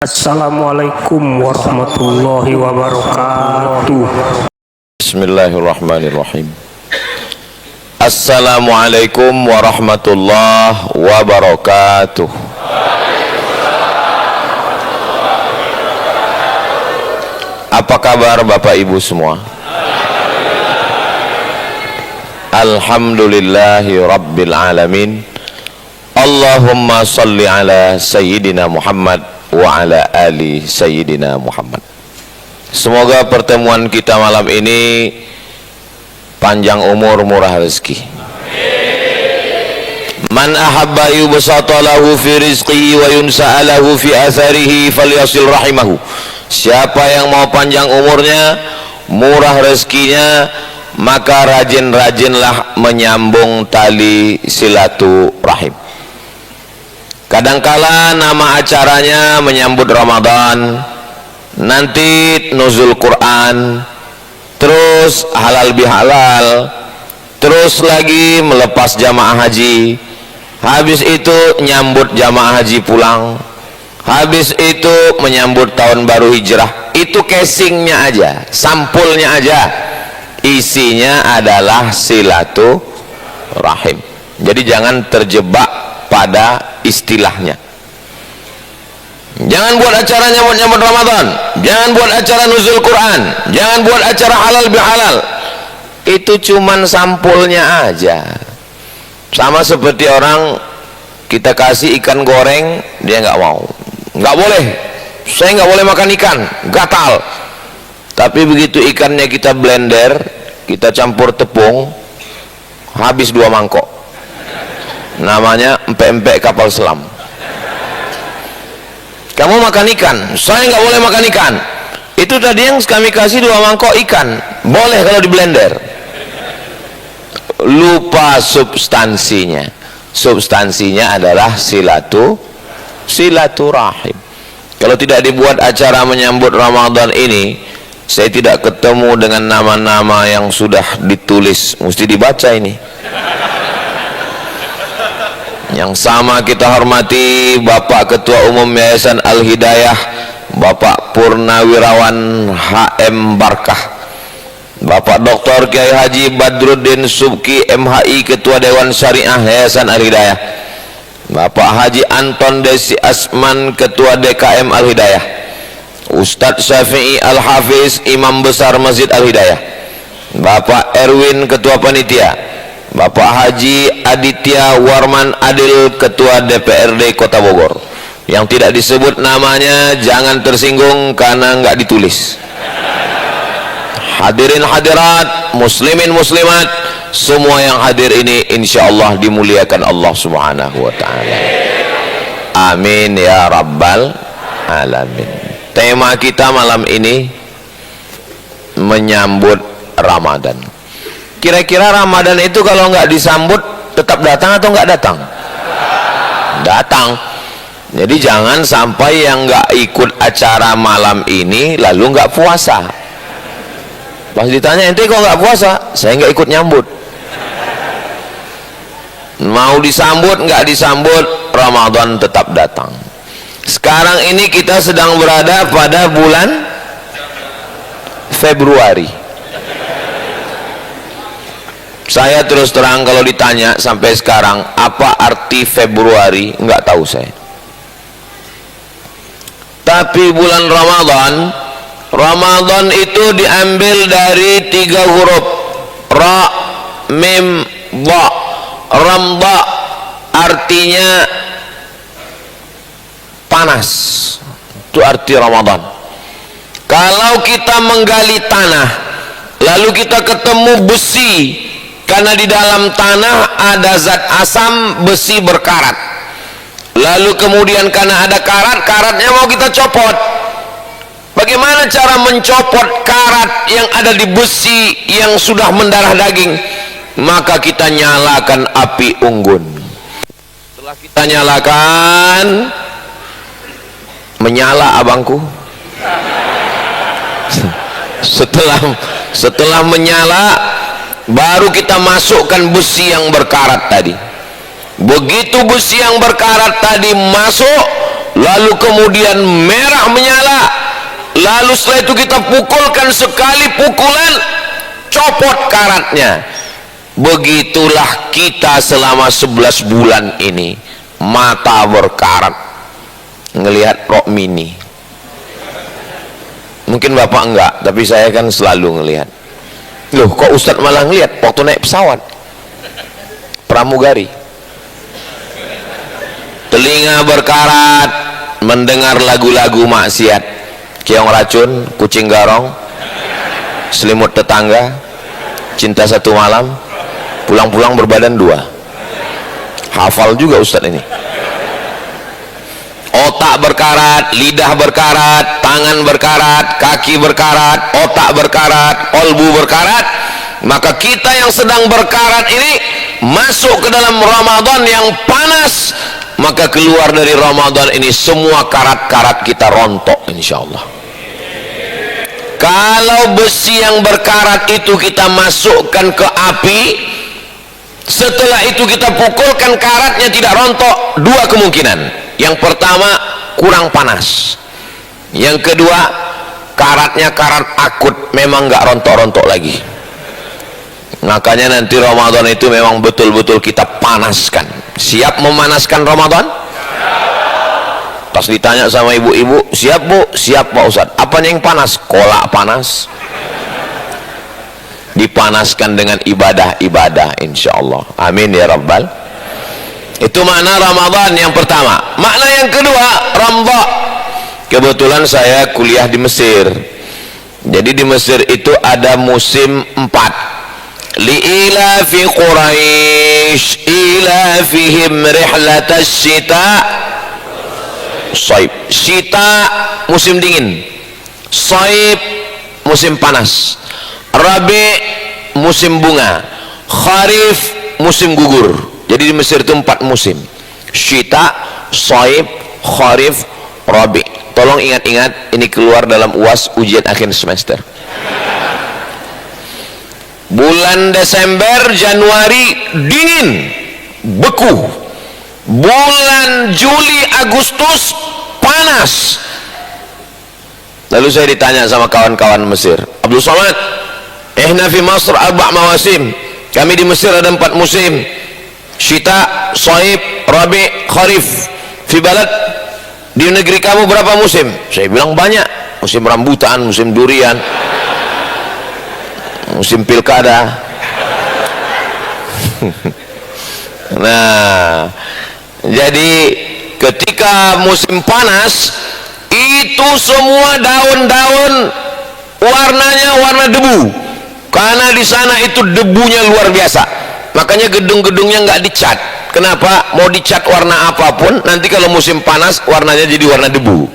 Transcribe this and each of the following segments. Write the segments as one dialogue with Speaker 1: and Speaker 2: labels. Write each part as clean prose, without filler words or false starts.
Speaker 1: Assalamualaikum warahmatullahi wabarakatuh.
Speaker 2: Bismillahirrahmanirrahim. Assalamualaikum warahmatullahi wabarakatuh. Apa kabar Bapak Ibu semua? Alhamdulillahi Rabbil Alamin. Allahumma salli ala Sayyidina Muhammad wa ala ali Sayyidina Muhammad. Semoga pertemuan kita malam ini panjang umur, murah rezeki. Man ahabba yubsata lahu fi rizqihi wa yunsa'a lahu fi atharihi falyasil rahimahu. Siapa yang mau panjang umurnya, murah rezekinya, maka rajin-rajinlah menyambung tali silaturahim. Kadangkala nama acaranya menyambut Ramadan, nanti nuzul Quran, terus halal bihalal, terus lagi melepas jamaah haji, habis itu nyambut jamaah haji pulang, habis itu menyambut tahun baru hijrah. Itu casingnya aja, sampulnya aja, isinya adalah silaturahim. Jadi jangan terjebak pada istilahnya. Jangan buat acara nyambut Ramadan, jangan buat acara nuzul Quran, jangan buat acara halal bihalal. Itu cuman sampulnya aja. Sama seperti orang kita kasih ikan goreng, dia nggak mau, nggak boleh, saya nggak boleh makan ikan, gatal. Tapi begitu ikannya kita blender, kita campur tepung, habis 2 mangkok. Namanya empek-empek kapal selam. Kamu makan ikan, saya nggak boleh makan ikan. Itu tadi yang kami kasih 2 mangkok ikan, boleh kalau di blender. Lupa substansinya. Substansinya adalah silaturahim. Kalau tidak dibuat acara menyambut Ramadan ini, saya tidak ketemu dengan nama-nama yang sudah ditulis, mesti dibaca ini. Yang sama kita hormati Bapak Ketua Umum Yayasan Al-Hidayah, Bapak Purnawirawan HM Barkah, Bapak Dr. Kiai Haji Badruddin Subki MHI, Ketua Dewan Syariah Yayasan Al-Hidayah, Bapak Haji Anton Desi Asman, Ketua DKM Al-Hidayah, Ustadz Syafi'i Al-Hafiz, Imam Besar Masjid Al-Hidayah, Bapak Erwin, Ketua Panitia, Bapak Haji Aditya Warman Adil, Ketua DPRD Kota Bogor. Yang tidak disebut namanya jangan tersinggung karena nggak ditulis. Hadirin hadirat, muslimin muslimat, semua yang hadir ini insya Allah dimuliakan Allah Subhanahu wa ta'ala. Amin ya rabbal alamin. Tema kita malam ini menyambut Ramadan. Kira-kira Ramadan itu kalau nggak disambut tetap datang atau nggak datang? Datang. Jadi jangan sampai yang nggak ikut acara malam ini lalu nggak puasa. Pas ditanya, ente kok nggak puasa? Saya nggak ikut nyambut. Mau disambut nggak disambut, Ramadan tetap datang. Sekarang ini kita sedang berada pada bulan Februari. Saya terus terang kalau ditanya sampai sekarang apa arti Februari, nggak tahu saya. Tapi bulan Ramadan itu diambil dari 3 huruf, Ra, Mim, Dha. Ramdha artinya panas, itu arti Ramadan. Kalau kita menggali tanah lalu kita ketemu besi, karena di dalam tanah ada zat asam, besi berkarat. Lalu kemudian karena ada karat, karatnya mau kita copot. Bagaimana cara mencopot karat yang ada di besi yang sudah mendarah daging? Maka kita nyalakan api unggun. Setelah kita nyalakan, menyala abangku. Setelah menyala, baru kita masukkan besi yang berkarat tadi. Begitu besi yang berkarat tadi masuk, lalu kemudian merah menyala, lalu setelah itu kita pukulkan sekali pukulan, copot karatnya. Begitulah kita selama 11 bulan ini, mata berkarat ngelihat Rock Mini. Mungkin bapak enggak, tapi saya kan selalu ngelihat. Loh, kok Ustadz malah ngelihat waktu naik pesawat pramugari? Telinga berkarat mendengar lagu-lagu maksiat, keong racun, kucing garong, selimut tetangga, cinta satu malam, pulang-pulang berbadan dua. Hafal juga Ustadz ini. Otak berkarat, lidah berkarat, tangan berkarat, kaki berkarat, otak berkarat, kolbu berkarat. Maka kita yang sedang berkarat ini masuk ke dalam Ramadan yang panas, maka keluar dari Ramadan ini semua karat-karat kita rontok insyaallah. Kalau besi yang berkarat itu kita masukkan ke api, setelah itu kita pukulkan karatnya tidak rontok, dua kemungkinan. Yang pertama, kurang panas. Yang kedua, karatnya karat akut, memang nggak rontok-rontok lagi. Makanya nanti Ramadan itu memang betul-betul kita panaskan. Siap memanaskan Ramadan? Pas ditanya sama ibu-ibu, siap bu? Siap Pak Ustadz. Apanya yang panas? Kolak panas. Dipanaskan dengan ibadah-ibadah insyaallah. Amin ya rabbal. Itu makna Ramadan yang pertama. Makna yang kedua, Ramdha. Kebetulan saya kuliah di Mesir. Jadi di Mesir itu ada musim 4. Li'ilafi Quraisy ilafihim rihlatas syita Saib. Syita musim dingin, Saib musim panas, Rabi musim bunga, Kharif musim gugur. Jadi di Mesir itu 4 musim: Syita, Saib, Kharif, Rabi. Tolong ingat-ingat, ini keluar dalam UAS ujian akhir semester. Bulan Desember, Januari dingin, beku. Bulan Juli, Agustus panas. Lalu saya ditanya sama kawan-kawan Mesir, Abdul Somad, ihna fi Masr 4 mawasim. Kami di Mesir ada 4 musim: Syita, Saib, Rabi, Kharif. Fi balad, di negeri kamu berapa musim? Saya bilang banyak. Musim rambutan, musim durian, musim pilkada. Nah, jadi ketika musim panas itu semua daun-daun warnanya warna debu, karena di sana itu debunya luar biasa. Makanya gedung-gedungnya nggak dicat. Kenapa? Mau dicat warna apapun, nanti kalau musim panas warnanya jadi warna debu.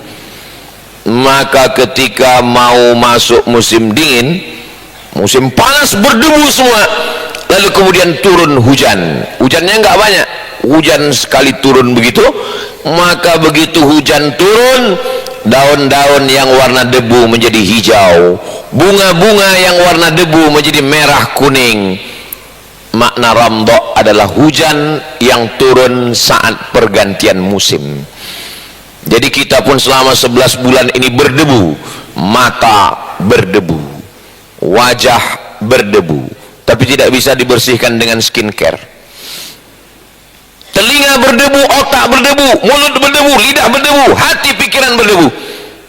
Speaker 2: Maka ketika mau masuk musim dingin, musim panas berdebu semua, lalu kemudian turun hujan. Hujannya nggak banyak, hujan sekali turun begitu. Maka begitu hujan turun, daun-daun yang warna debu menjadi hijau, bunga-bunga yang warna debu menjadi merah kuning. Makna Ramdha adalah hujan yang turun saat pergantian musim. Jadi kita pun selama 11 bulan ini berdebu, mata berdebu, wajah berdebu, tapi tidak bisa dibersihkan dengan skincare. Telinga berdebu, otak berdebu, mulut berdebu, lidah berdebu, hati pikiran berdebu.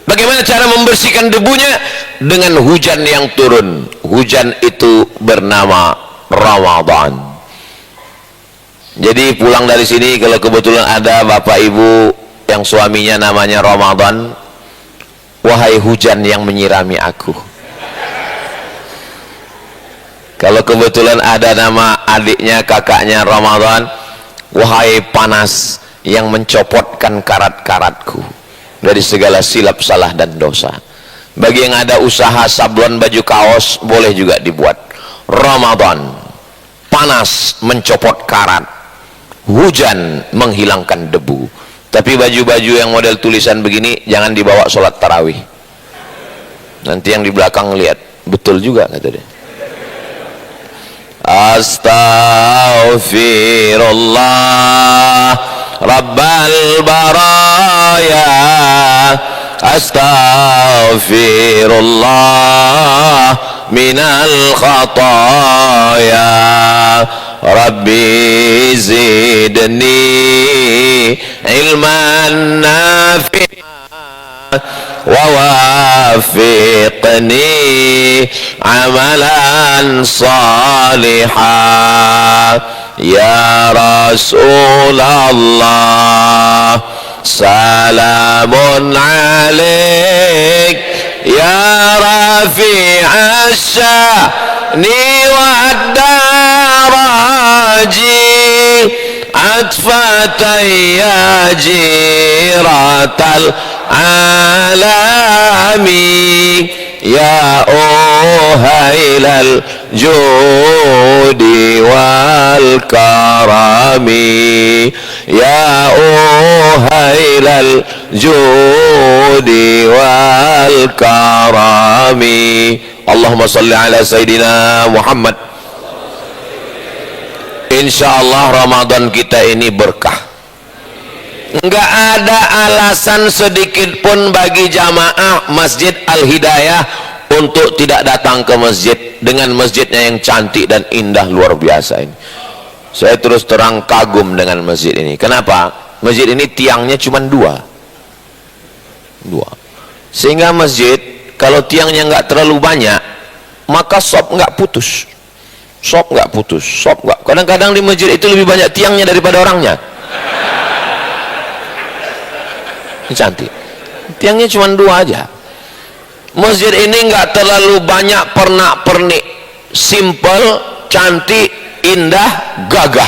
Speaker 2: Bagaimana cara membersihkan debunya? Dengan hujan yang turun. Hujan itu bernama Ramadan. Jadi pulang dari sini kalau kebetulan ada bapak ibu yang suaminya namanya Ramadan, wahai hujan yang menyirami aku. Kalau kebetulan ada nama adiknya, kakaknya Ramadan, wahai panas yang mencopotkan karat-karatku dari segala silap salah dan dosa. Bagi yang ada usaha sablon baju kaos, boleh juga dibuat. Ramadan, panas mencopot karat, hujan menghilangkan debu. Tapi baju-baju yang model tulisan begini jangan dibawa sholat tarawih. Nanti yang di belakang lihat, betul juga kata dia. Astaghfirullah Rabbal bara khataya astaghfirullah minal khataya Rabbi zidni ilman nafi'an wa wafiqni amalan salihah ya Rasulullah salamun alaik ya rafi'as sya'ni wad daraji atfatan ya jiratal alami ya uhailal judi wal karami ya uhailal judi wal karami Allahumma salli ala Sayyidina Muhammad. Insyaallah Ramadan kita ini berkah. Enggak ada alasan sedikit pun bagi jamaah Masjid Al-Hidayah untuk tidak datang ke masjid dengan masjidnya yang cantik dan indah luar biasa ini. Saya terus terang kagum dengan masjid ini. Kenapa? Masjid ini tiangnya cuma dua, sehingga masjid kalau tiangnya nggak terlalu banyak maka sop nggak putus. Kadang-kadang di masjid itu lebih banyak tiangnya daripada orangnya. Ini cantik, tiangnya cuma dua aja. Masjid ini nggak terlalu banyak pernak-pernik, simple, cantik, indah, gagah.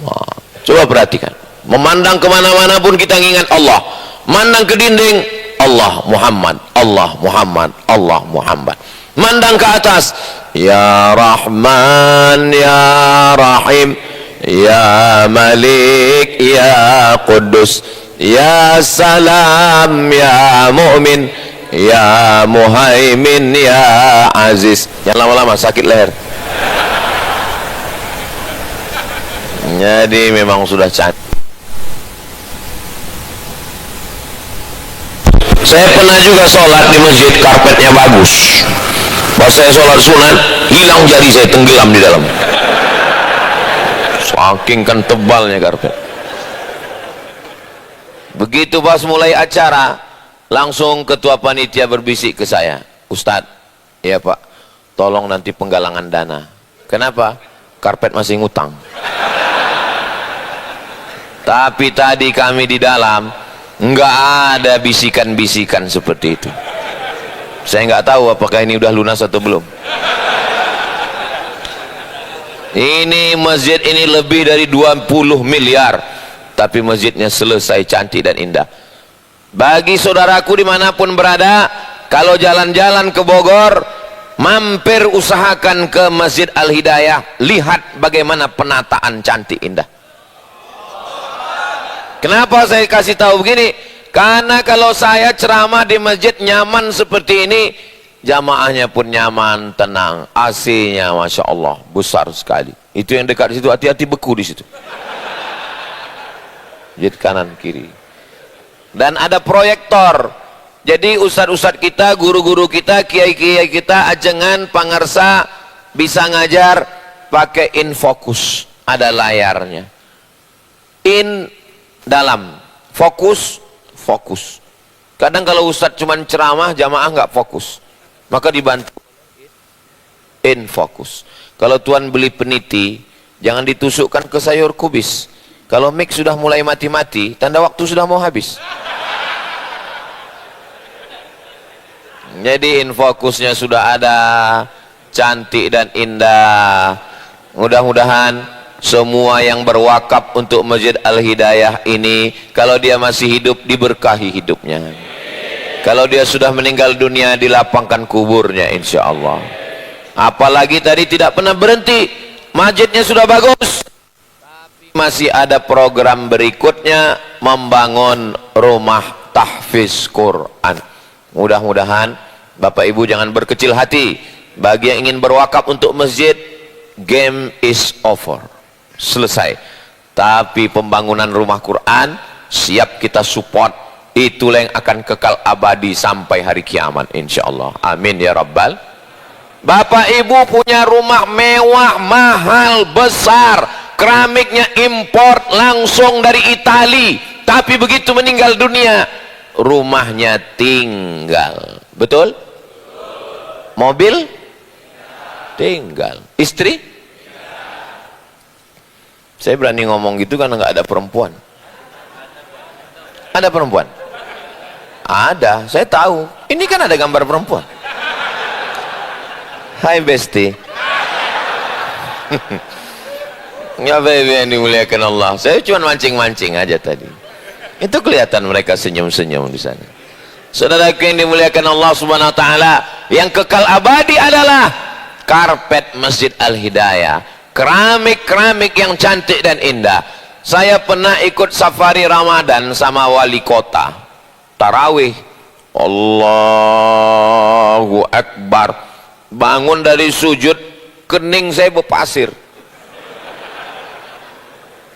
Speaker 2: Wah, coba perhatikan, memandang kemana-mana pun kita ingat Allah. Mandang ke dinding, Allah Muhammad, Allah Muhammad, Allah Muhammad. Mandang ke atas, ya Rahman ya Rahim ya Malik ya Quddus ya Salam ya Mu'min ya Muhaimin ya Aziz. Jangan lama-lama sakit leher. Jadi memang sudah cantik. Saya pernah juga sholat di masjid, karpetnya bagus. Pas saya sholat sunat, hilang jari saya, tenggelam di dalam. Saking kan tebalnya karpet. Begitu pas mulai acara, langsung ketua panitia berbisik ke saya, Ustadz, iya Pak, tolong nanti penggalangan dana. Kenapa? Karpet masih ngutang. Tapi tadi kami di dalam nggak ada bisikan-bisikan seperti itu. Saya nggak tahu apakah ini udah lunas atau belum. Ini masjid ini lebih dari 20 miliar, tapi masjidnya selesai, cantik dan indah. Bagi saudaraku dimanapun berada, kalau jalan-jalan ke Bogor, mampir usahakan ke Masjid Al-Hidayah, lihat bagaimana penataan cantik indah. Kenapa saya kasih tahu begini? Karena kalau saya ceramah di masjid nyaman seperti ini, jamaahnya pun nyaman, tenang, AC-nya Masya Allah besar sekali. Itu yang dekat di situ, hati-hati beku di situ. Masjid kanan kiri. Dan ada proyektor. Jadi ustadz-ustadz kita, guru-guru kita, kiai-kiai kita, ajengan, pangarsa bisa ngajar pakai infocus. Ada layarnya. In dalam, fokus. Kadang kalau ustadz cuman ceramah, jamaah nggak fokus, maka dibantu in fokus. Kalau tuan beli peniti, jangan ditusukkan ke sayur kubis. Kalau mic sudah mulai mati-mati, tanda waktu sudah mau habis. Jadi in fokusnya sudah ada, cantik dan indah. Mudah-mudahan semua yang berwakaf untuk Masjid Al-Hidayah ini, kalau dia masih hidup, diberkahi hidupnya. Kalau dia sudah meninggal dunia, dilapangkan kuburnya insya Allah. Apalagi tadi tidak pernah berhenti, masjidnya sudah bagus, tapi masih ada program berikutnya, membangun rumah tahfiz Quran. Mudah-mudahan Bapak Ibu jangan berkecil hati. Bagi yang ingin berwakaf untuk masjid, game is over, selesai. Tapi pembangunan rumah Quran siap kita support. Itulah yang akan kekal abadi sampai hari kiamat insyaallah. Amin ya rabbal. Bapak ibu punya rumah mewah, mahal, besar, keramiknya import langsung dari Itali, tapi begitu meninggal dunia rumahnya tinggal. Betul? Mobil tinggal. Istri? Saya berani ngomong gitu karena nggak ada perempuan. Ada perempuan? Ada, saya tahu. Ini kan ada gambar perempuan. Hai Besti. Ya baby yang dimuliakan Allah. Saya cuma mancing-mancing aja tadi. Itu kelihatan mereka senyum-senyum di sana. Saudaraku yang dimuliakan Allah Subhanahu wa taala, yang kekal abadi adalah karpet Masjid Al-Hidayah, keramik-keramik yang cantik dan indah. Saya pernah ikut safari Ramadan sama wali kota, tarawih, Allahu Akbar, bangun dari sujud, kening saya berpasir,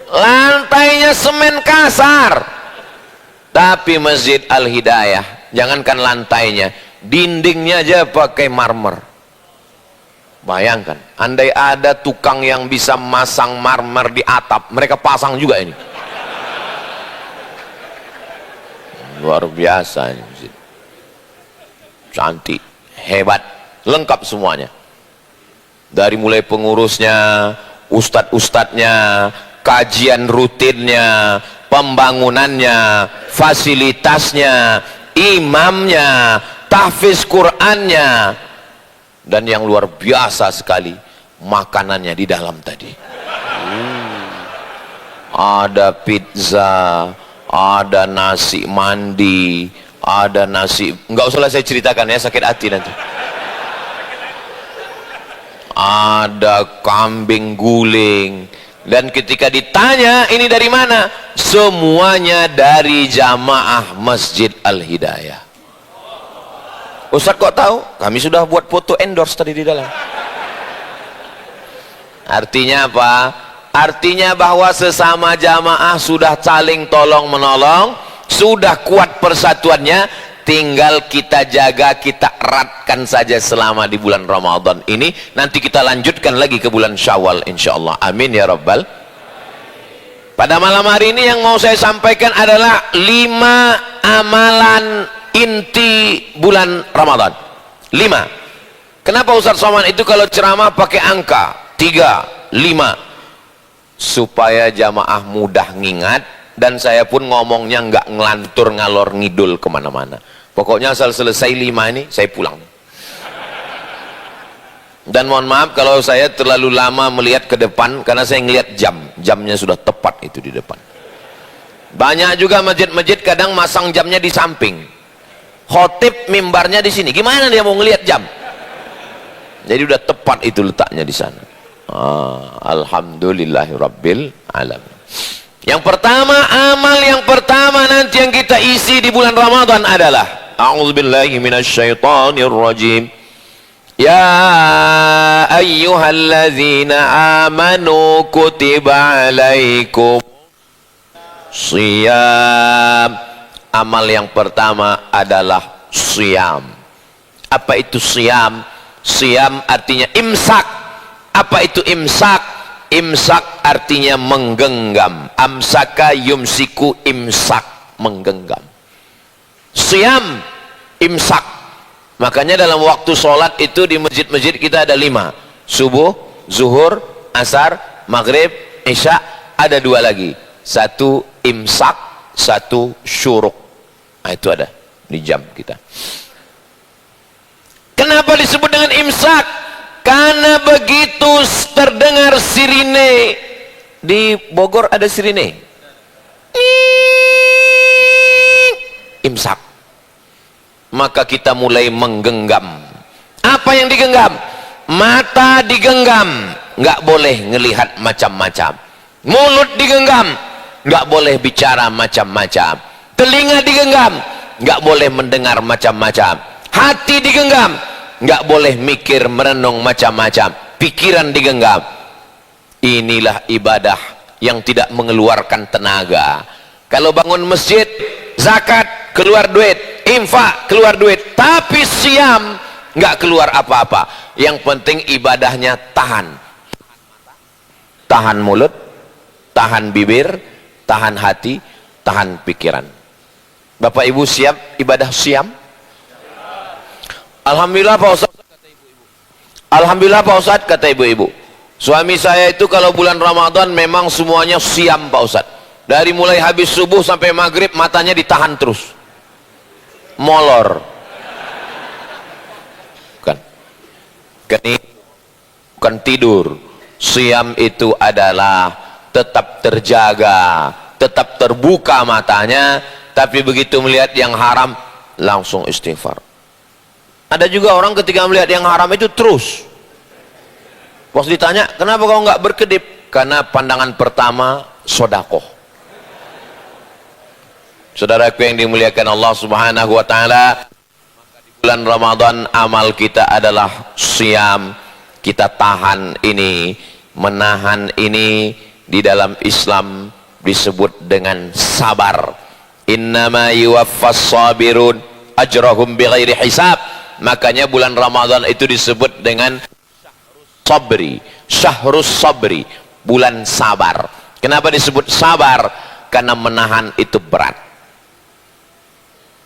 Speaker 2: lantainya semen kasar. Tapi Masjid Al-Hidayah, jangankan lantainya, dindingnya aja pakai marmer. Bayangkan, andai ada tukang yang bisa masang marmer di atap, mereka pasang juga ini. Luar biasa ini masjid. Cantik, hebat, lengkap semuanya. Dari mulai pengurusnya, ustadz-ustadznya, kajian rutinnya, pembangunannya, fasilitasnya, imamnya, tahfiz Qur'annya, dan yang luar biasa sekali makanannya di dalam tadi. Ada pizza, ada nasi mandi, ada nasi, nggak usah saya ceritakan ya, sakit hati nanti. Ada kambing guling, dan ketika ditanya ini dari mana, semuanya dari jamaah Masjid Al-Hidayah. Ustaz kok tahu? Kami sudah buat foto endorse tadi di dalam. Artinya apa? Artinya bahwa sesama jamaah sudah saling tolong menolong, sudah kuat persatuannya, tinggal kita jaga, kita eratkan saja selama di bulan Ramadan ini. Nanti kita lanjutkan lagi ke bulan Syawal insyaallah. Amin ya rabbal. Pada malam hari ini yang mau saya sampaikan adalah 5 amalan inti bulan Ramadan. 5. Kenapa Ustaz Somad itu kalau ceramah pakai angka 3, 5, supaya jamaah mudah ngingat, dan saya pun ngomongnya nggak ngelantur ngalor ngidul kemana-mana. Pokoknya asal selesai 5 ini saya pulang. Dan mohon maaf kalau saya terlalu lama melihat ke depan, karena saya ngelihat jamnya sudah tepat itu di depan. Banyak juga masjid-masjid kadang masang jamnya di samping, khotib mimbarnya di sini, gimana dia mau ngelihat jam? Jadi udah tepat itu letaknya di sana. Alhamdulillahirabbil alamin. Yang pertama, amal yang pertama nanti yang kita isi di bulan Ramadan adalah a'udzubillahi minasyaitonirrajim. Ya ayyuhalladzina amanu kutiba alaikum shiyam. Amal yang pertama adalah siyam. Apa itu siyam? Siyam artinya imsak. Apa itu imsak? Imsak artinya menggenggam. Amsaka yumsiku, imsak, menggenggam. Siyam, imsak. Makanya dalam waktu sholat itu di masjid-masjid kita ada 5. Subuh, zuhur, asar, maghrib, isya. Ada 2 lagi. 1 imsak, 1 syuruk. Nah, itu ada di jam kita. Kenapa disebut dengan imsak? Karena begitu terdengar sirine, di Bogor ada sirine, imsak, maka kita mulai menggenggam. Apa yang digenggam? Mata digenggam, nggak boleh ngelihat macam-macam. Mulut digenggam, nggak boleh bicara macam-macam. Telinga digenggam, nggak boleh mendengar macam-macam. Hati digenggam, nggak boleh mikir merenung macam-macam. Pikiran digenggam. Inilah ibadah yang tidak mengeluarkan tenaga, Kalau bangun masjid, zakat, keluar duit, infak, keluar duit. Tapi siam, nggak keluar apa-apa. Yang penting ibadahnya tahan. Tahan mulut, tahan bibir, tahan hati, tahan pikiran. Bapak Ibu siap ibadah siam? Alhamdulillah Pak Ustaz. Alhamdulillah Pak Ustaz, kata ibu-ibu. Suami saya itu kalau bulan Ramadan memang semuanya siam Pak Ustaz. Dari mulai habis subuh sampai maghrib matanya ditahan terus. Molor. Bukan tidur. Siam itu adalah tetap terjaga, tetap terbuka matanya, tapi begitu melihat yang haram langsung istighfar. Ada juga orang ketika melihat yang haram itu terus. Pas ditanya, kenapa kau nggak berkedip? Karena pandangan pertama sodakoh. Saudaraku yang dimuliakan Allah Subhanahu wa Ta'ala, bulan Ramadan amal kita adalah siam. Kita tahan ini, menahan ini. Di dalam Islam disebut dengan sabar. Innama yuwaffas sabirun ajrahum bighairi hisab. Makanya bulan Ramadan itu disebut dengan sabri, syahrus sabri, bulan sabar. Kenapa disebut sabar? Karena menahan itu berat.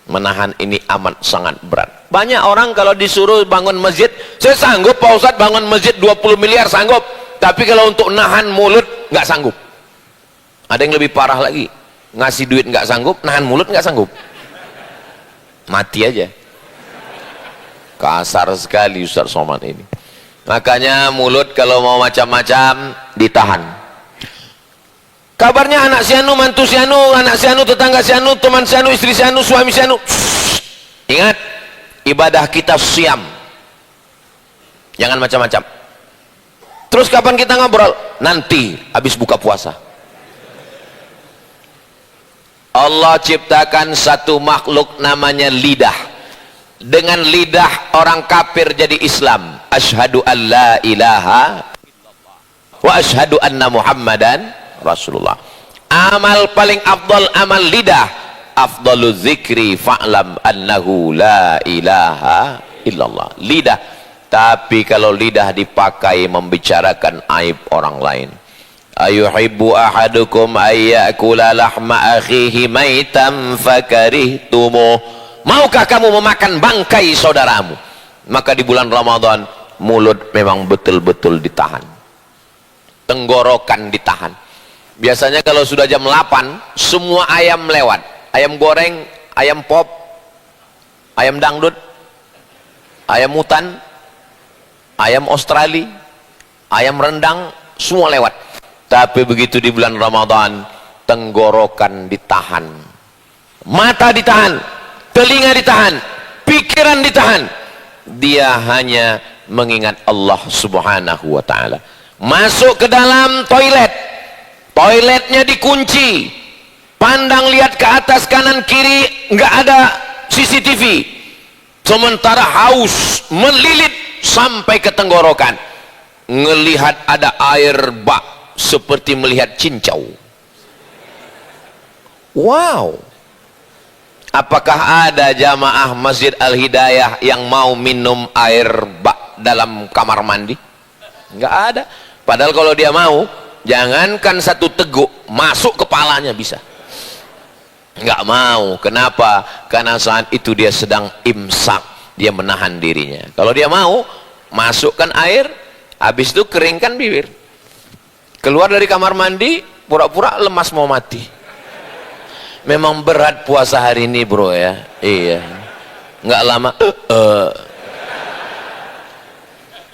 Speaker 2: Menahan ini amat sangat berat. Banyak orang kalau disuruh bangun masjid, saya sanggup Pak Ustadz bangun masjid 20 miliar sanggup, tapi kalau untuk nahan mulut nggak sanggup. Ada yang lebih parah lagi, ngasih duit nggak sanggup, nahan mulut nggak sanggup, mati aja. Kasar sekali Ustadz Somad ini. Makanya mulut kalau mau macam-macam ditahan. Kabarnya anak si anu, mantu si anu, anak si anu, tetangga si anu, teman si anu, istri si anu, suami si anu. Ingat, ibadah kita siam. Jangan macam-macam. Terus kapan kita ngobrol? Nanti habis buka puasa. Allah ciptakan satu makhluk namanya lidah. Dengan lidah orang kafir jadi Islam. Asyhadu an la ilaha illallah wa asyhadu anna Muhammadan Rasulullah. Amal paling afdal amal lidah. Afdalu zikri fa'lam annahu la ilaha illallah. Lidah. Tapi kalau lidah dipakai membicarakan aib orang lain. Ayuhibbu ahadukum ayyakula lahma akhihi maitam fakarihtumuh. Maukah kamu memakan bangkai saudaramu? Maka di bulan Ramadan mulut memang betul-betul ditahan, tenggorokan ditahan. Biasanya kalau sudah jam 8 semua ayam lewat, ayam goreng, ayam pop, ayam dangdut, ayam hutan, ayam Australia, ayam rendang, semua lewat. Tapi begitu di bulan Ramadan tenggorokan ditahan, mata ditahan, telinga ditahan, pikiran ditahan. Dia hanya mengingat Allah Subhanahu wa Ta'ala. Masuk ke dalam toilet, toiletnya dikunci, pandang lihat ke atas kanan kiri nggak ada CCTV, sementara haus melilit sampai ke tenggorokan, ngelihat ada air bak seperti melihat cincau. Wow. Apakah ada jamaah Masjid Al-Hidayah yang mau minum air bak dalam kamar mandi? Enggak ada. Padahal kalau dia mau, jangankan satu teguk, masuk kepalanya bisa. Enggak mau. Kenapa? Karena saat itu dia sedang imsak, dia menahan dirinya. Kalau dia mau, masukkan air, habis itu keringkan bibir. Keluar dari kamar mandi, pura-pura lemas mau mati. Memang berat puasa hari ini bro ya. Iya, nggak lama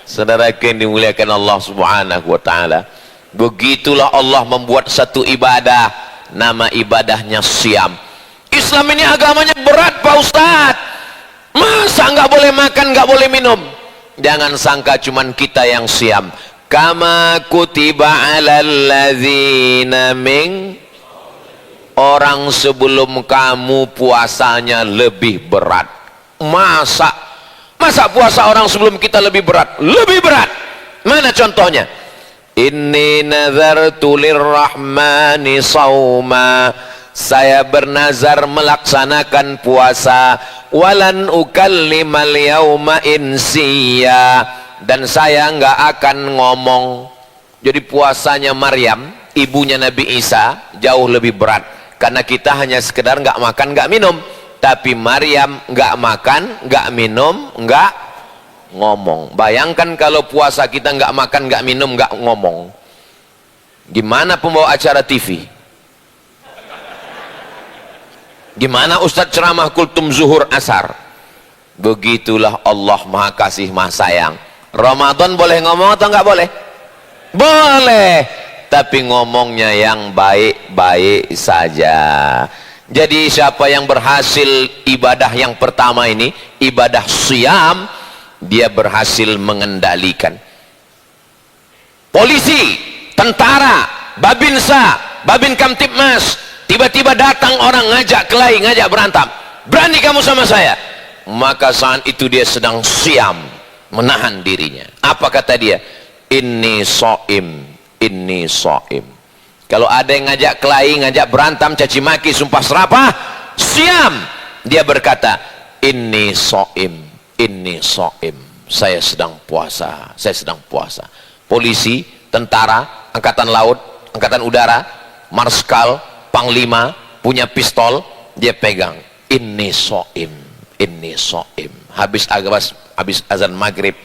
Speaker 2: saudara yang dimuliakan Allah Subhanahu wa Ta'ala, begitulah Allah membuat satu ibadah, nama ibadahnya siam. Islam ini agamanya berat Pak Ustadz. Masa nggak boleh makan, nggak boleh minum? Jangan sangka cuman kita yang siam. Kama kutiba alal ladzina min, orang sebelum kamu puasanya lebih berat. Masa puasa orang sebelum kita lebih berat? Lebih berat. Mana contohnya? Inni nazartu lirrahmani sauma. saya bernazar melaksanakan puasa, walan ukallimal yauma insiya, dan saya nggak akan ngomong. Jadi puasanya Maryam, ibunya Nabi Isa, jauh lebih berat, karena kita hanya sekedar nggak makan nggak minum, tapi Maryam nggak makan nggak minum nggak ngomong. Bayangkan kalau puasa kita nggak makan nggak minum nggak ngomong, gimana pembawa acara TV? Gimana Ustadz ceramah kultum zuhur asar? Begitulah Allah maha kasih maha sayang. Ramadan boleh ngomong atau nggak boleh? Boleh, tapi ngomongnya yang baik-baik saja. Jadi siapa yang berhasil ibadah yang pertama ini, ibadah siyam, dia berhasil mengendalikan. Polisi, tentara, babinsa, babin kamtipmas, tiba-tiba datang orang ngajak kelahi, ngajak berantem, berani kamu sama saya, maka saat itu dia sedang siam, menahan dirinya. Apa kata dia? Inni so'im, inni so'im. Kalau ada yang ngajak kelahi, ngajak berantem, caci maki, sumpah serapah, siam, dia berkata inni so'im, inni so'im, saya sedang puasa, saya sedang puasa. Polisi, tentara, angkatan laut, angkatan udara, marskal, panglima, punya pistol, dia pegang inni so'im, inni so'im. Habis azan maghrib,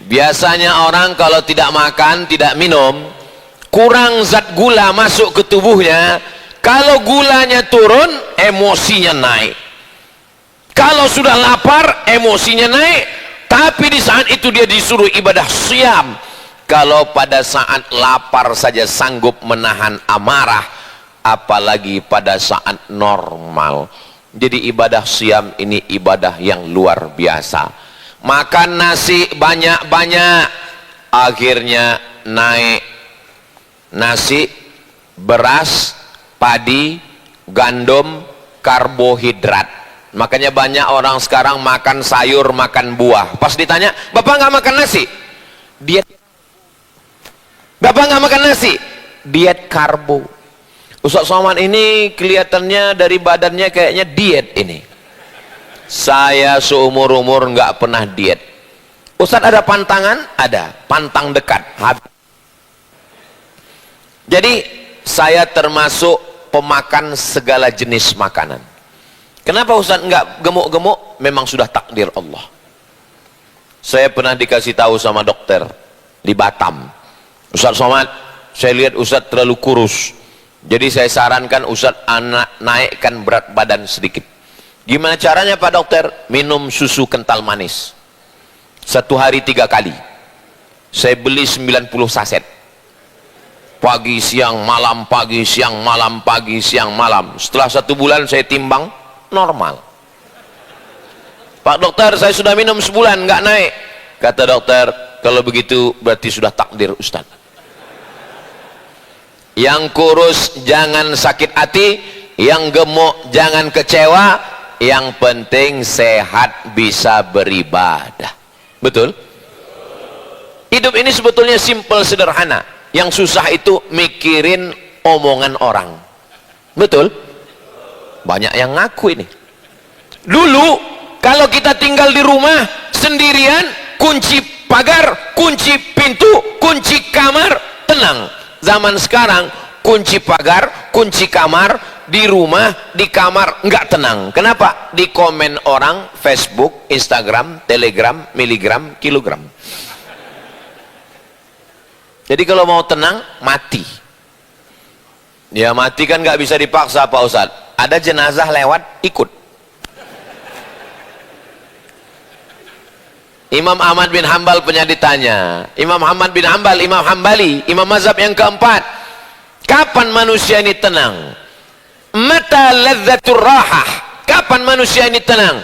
Speaker 2: biasanya orang kalau tidak makan, tidak minum, kurang zat gula masuk ke tubuhnya. Kalau gulanya turun, emosinya naik. Kalau sudah lapar, emosinya naik. Tapi di saat itu dia disuruh ibadah siam. Kalau pada saat lapar saja sanggup menahan amarah, apalagi pada saat normal. Jadi ibadah siam ini ibadah yang luar biasa. Makan nasi banyak-banyak, akhirnya naik nasi, beras, padi, gandum, karbohidrat. Makanya banyak orang sekarang makan sayur, makan buah. Pas ditanya, Bapak nggak makan nasi? Diet. Bapak nggak makan nasi? Diet karbo. Ustaz Somad ini kelihatannya dari badannya kayaknya diet ini. Saya seumur-umur nggak pernah diet. Ustaz ada pantangan? Ada. Pantang dekat. Jadi saya termasuk pemakan segala jenis makanan. Kenapa Ustaz nggak gemuk-gemuk? Memang sudah takdir Allah. Saya pernah dikasih tahu sama dokter di Batam, Ustaz Somad, saya lihat Ustaz terlalu kurus, jadi saya sarankan Ustaz naikkan berat badan sedikit. Gimana caranya Pak Dokter? Minum susu kental manis 1 hari 3 kali. Saya beli 90 saset, pagi siang malam, pagi siang malam, pagi siang malam. Setelah 1 bulan saya timbang, normal. Pak Dokter, saya sudah minum sebulan nggak naik. Kata dokter, kalau begitu berarti sudah takdir Ustaz. Yang kurus jangan sakit hati, yang gemuk jangan kecewa, yang penting sehat bisa beribadah. Betul? Hidup ini sebetulnya simple, sederhana. Yang susah itu mikirin omongan orang. Betul? Banyak yang ngaku ini. Dulu kalau kita tinggal di rumah sendirian, kunci pagar, kunci pintu, kunci kamar, tenang. Zaman sekarang kunci pagar, kunci kamar, di rumah, di kamar, nggak tenang. Kenapa? Di komen orang, Facebook, Instagram, Telegram, miligram, kilogram. Jadi kalau mau tenang, mati. Ya mati kan nggak bisa dipaksa Pak Ustadz. Ada jenazah lewat, ikut. Imam Ahmad bin Hambal pernah ditanya, Imam Ahmad bin Hambal, Imam Hambali, Imam mazhab yang keempat, kapan manusia ini tenang? Mata ladzatur rahah. Kapan manusia ini tenang?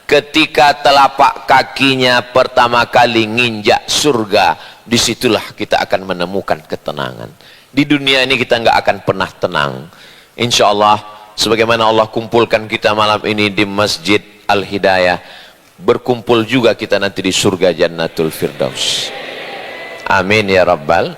Speaker 2: Ketika telapak kakinya pertama kali nginjak surga, disitulah kita akan menemukan ketenangan. Di dunia ini kita nggak akan pernah tenang. Insya Allah, sebagaimana Allah kumpulkan kita malam ini di Masjid Al-Hidayah, berkumpul juga kita nanti di surga Jannatul Firdaus. Amin ya Rabbal